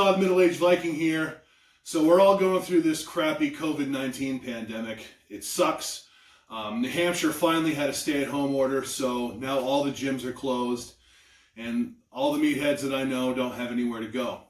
Todd, Middle-Aged Viking here. So we're all going through this crappy COVID-19 pandemic. It sucks. New Hampshire finally had a stay-at-home order, so now all the gyms are closed, and all the meatheads that I know don't have anywhere to go.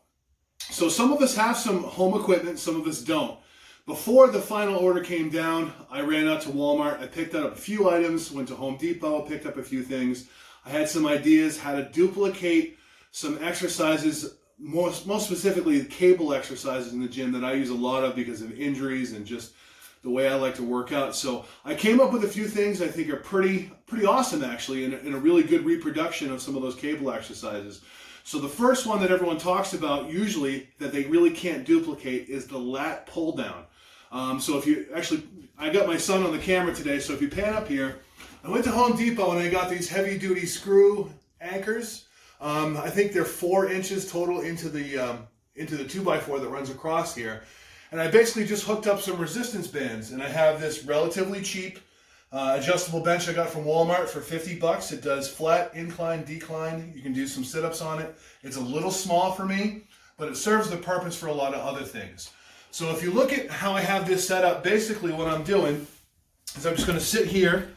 So some of us have some home equipment, some of us don't. Before the final order came down, I ran out to Walmart. I picked up a few items, went to Home Depot, picked up a few things. I had some ideas how to duplicate some exercises, most specifically cable exercises in the gym that I use a lot of because of injuries and just the way I like to work out. So I came up with a few things I think are pretty awesome actually, and a really good reproduction of some of those cable exercises. So the first one that everyone talks about usually that they really can't duplicate is the lat pull down. So if you actually, I got my son on the camera today, so if you pan up here, I went to Home Depot and I got these heavy duty screw anchors. I think they're 4 inches total into the 2x4 that runs across here. And I basically just hooked up some resistance bands, and I have this relatively cheap adjustable bench I got from Walmart for 50 bucks. It does flat, incline, decline. You can do some sit-ups on it. It's a little small for me, but it serves the purpose for a lot of other things. So if you look at how I have this set up, basically what I'm doing is I'm just going to sit here,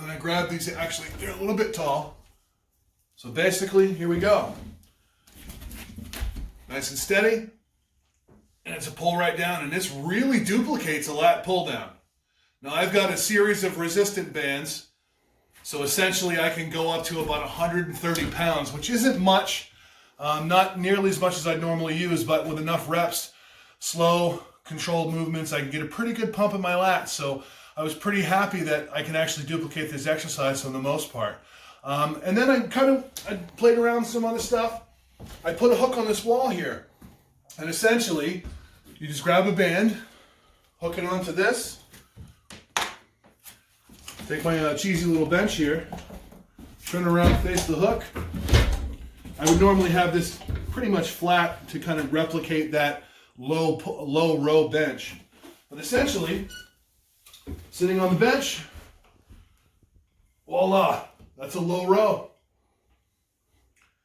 and I grab these. Actually, they're a little bit tall. So basically, here we go. Nice and steady. And it's a pull right down, and this really duplicates a lat pull down. Now I've got a series of resistant bands, so essentially I can go up to about 130 pounds, which isn't much, not nearly as much as I'd normally use, but with enough reps, slow, controlled movements, I can get a pretty good pump in my lats. So I was pretty happy that I can actually duplicate this exercise for the most part. And then I played around with some other stuff. I put a hook on this wall here. And essentially, you just grab a band, hook it onto this, take my cheesy little bench here, turn around, face the hook. I would normally have this pretty much flat to kind of replicate that low row bench. But essentially, sitting on the bench, voila, that's a low row.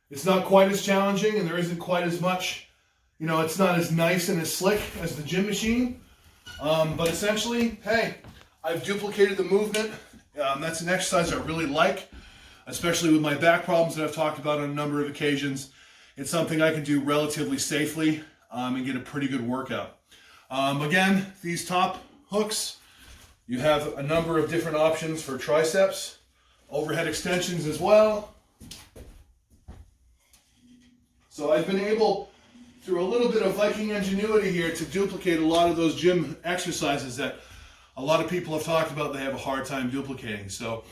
It's not quite as challenging, and there isn't quite as much, it's not as nice and as slick as the gym machine, but essentially, hey, I've duplicated the movement. That's an exercise I really like, especially with my back problems that I've talked about on a number of occasions. It's something I can do relatively safely and get a pretty good workout. Again, these top hooks, you have a number of different options for triceps, overhead extensions as well. So I've been able, through a little bit of Viking ingenuity here, to duplicate a lot of those gym exercises that a lot of people have talked about they have a hard time duplicating. So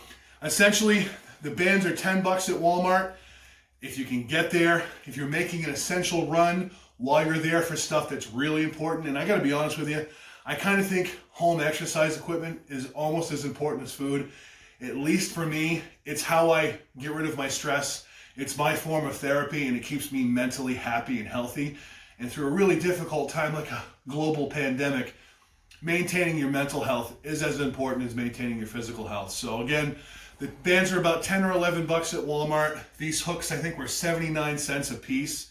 essentially, the bands are 10 bucks at Walmart. If you can get there, if you're making an essential run while you're there for stuff that's really important, and I gotta be honest with you, I kind of think home exercise equipment is almost as important as food. At least for me, it's how I get rid of my stress. It's my form of therapy, and it keeps me mentally happy and healthy. And through a really difficult time like a global pandemic, maintaining your mental health is as important as maintaining your physical health. So again, the bands are about 10 or 11 bucks at Walmart. These hooks, I think, were 79 cents a piece.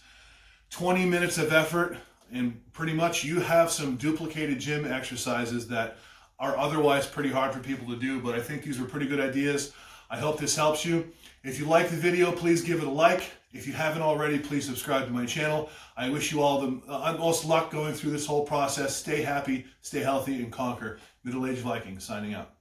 20 minutes of effort, and pretty much you have some duplicated gym exercises that are otherwise pretty hard for people to do, but I think these were pretty good ideas. I hope this helps you. If you like the video, please give it a like. If you haven't already, please subscribe to my channel. I wish you all the utmost luck going through this whole process. Stay happy, stay healthy, and conquer. Middle-Aged Viking, signing out.